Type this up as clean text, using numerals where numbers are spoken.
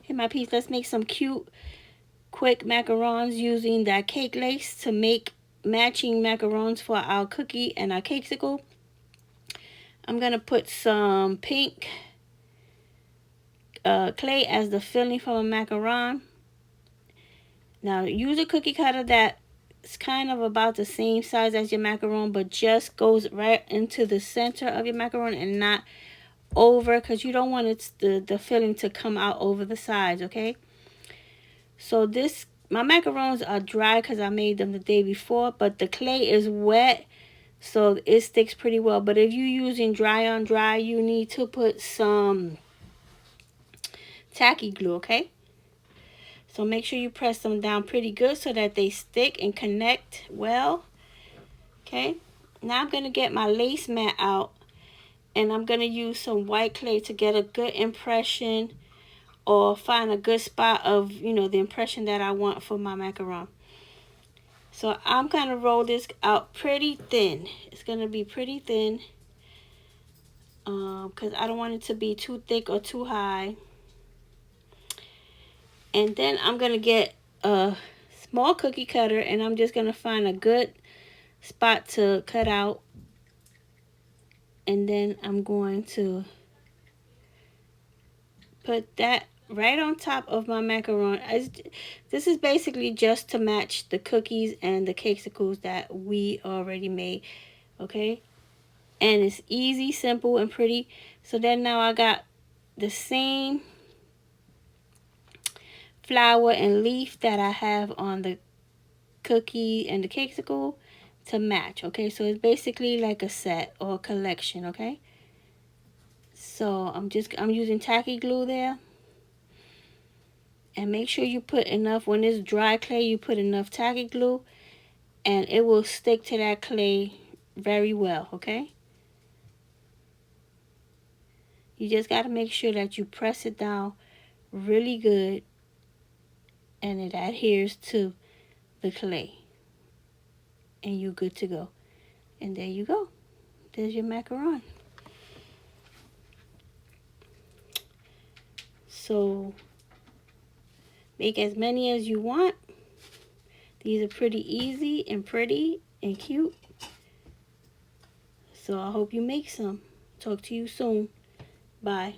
Hey, my peeps, let's make some cute, quick macarons using that cake lace to make matching macarons for our cookie and our cakesicle. I'm going to put some pink clay as the filling for a macaron. Now, use a cookie cutter that's kind of about the same size as your macaron, but just goes right into the center of your macaron and not over, because you don't want the filling to come out over the sides, okay? So my macarons are dry because I made them the day before, but the clay is wet, so it sticks pretty well. But if you're using dry on dry, you need to put some tacky glue, okay? So make sure you press them down pretty good so that they stick and connect well, okay? Now I'm going to get my lace mat out, and I'm going to use some white clay to get a good impression, or find a good spot of, the impression that I want for my macaron. So I'm going to roll this out pretty thin. It's going to be pretty thin because I don't want it to be too thick or too high. And then I'm going to get a small cookie cutter, and I'm just going to find a good spot to cut out. And then I'm going to put that right on top of my macaron. This is basically just to match the cookies and the cakesicles that we already made, okay? And it's easy, simple, and pretty. So then now I got the same flower and leaf that I have on the cookie and the cakesicle to match, okay? So it's basically like a set or a collection, okay? So I'm using tacky glue there. And make sure you put enough, when it's dry clay, you put enough tacky glue, and it will stick to that clay very well, okay? You just got to make sure that you press it down really good and it adheres to the clay. And you're good to go. And there you go. There's your macaron. So make as many as you want. These are pretty easy and pretty and cute. So I hope you make some. Talk to you soon. Bye.